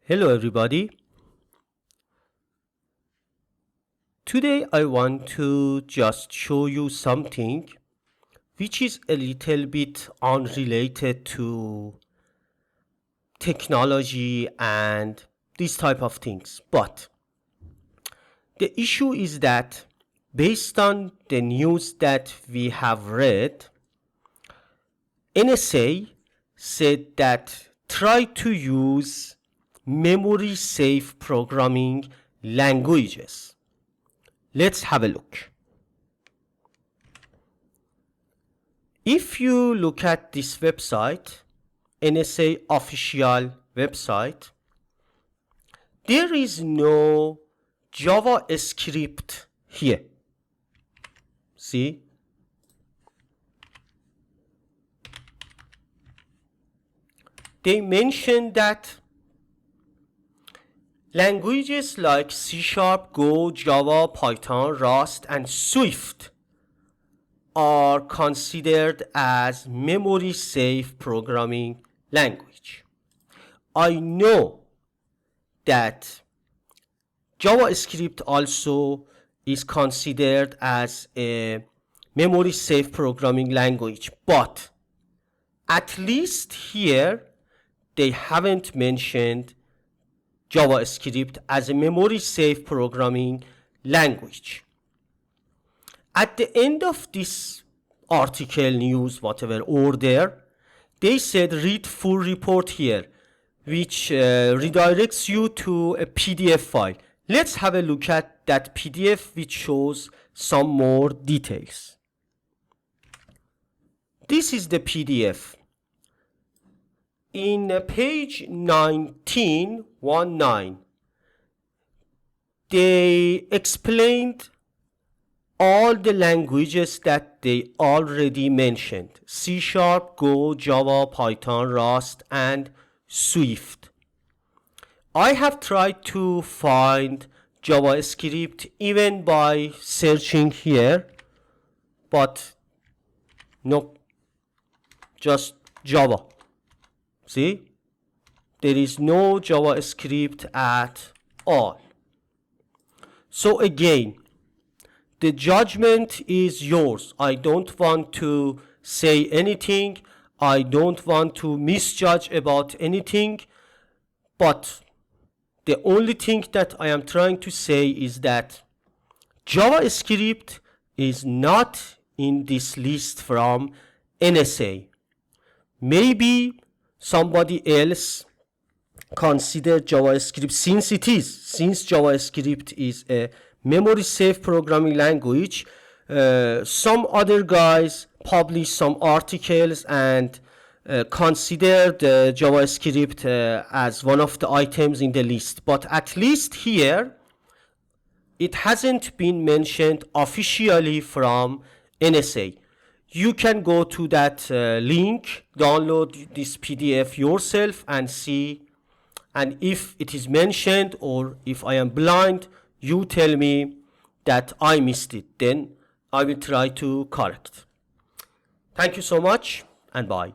Hello everybody. Today I want to just show you something which is a little bit unrelated to technology and these type of things. But the issue is that based on the news that we have read, NSA said that try to use memory safe programming languages. Let's have a look. If you look at this website, NSA official website, there is no JavaScript here. See? They mentioned that languages like C#, Go, Java, Python, Rust, and Swift are considered as memory-safe programming language. I know that JavaScript also is considered as a memory-safe programming language, but at least here they haven't mentioned JavaScript as a memory-safe programming language. At the end of this article, news, whatever order, they said read full report here, which redirects you to a PDF file. Let's have a look at that PDF, which shows some more details. This is the PDF. In page 19, they explained all the languages that they already mentioned: C#, Go, Java, Python, Rust, and Swift. I have tried to find JavaScript even by searching here, but no, just Java. See, there is no JavaScript at all. So again, the judgment is yours. I don't want to say anything. I don't want to misjudge about anything. But the only thing that I am trying to say is that JavaScript is not in this list from NSA. Maybe somebody else consider JavaScript, since JavaScript is a memory safe programming language. Some other guys publish some articles and considered JavaScript as one of the items in the list, but at least here it hasn't been mentioned officially from NSA. You can go to that link, download this PDF yourself and see, and if it is mentioned or if I am blind, you tell me that I missed it, then I will try to correct. Thank you so much and bye.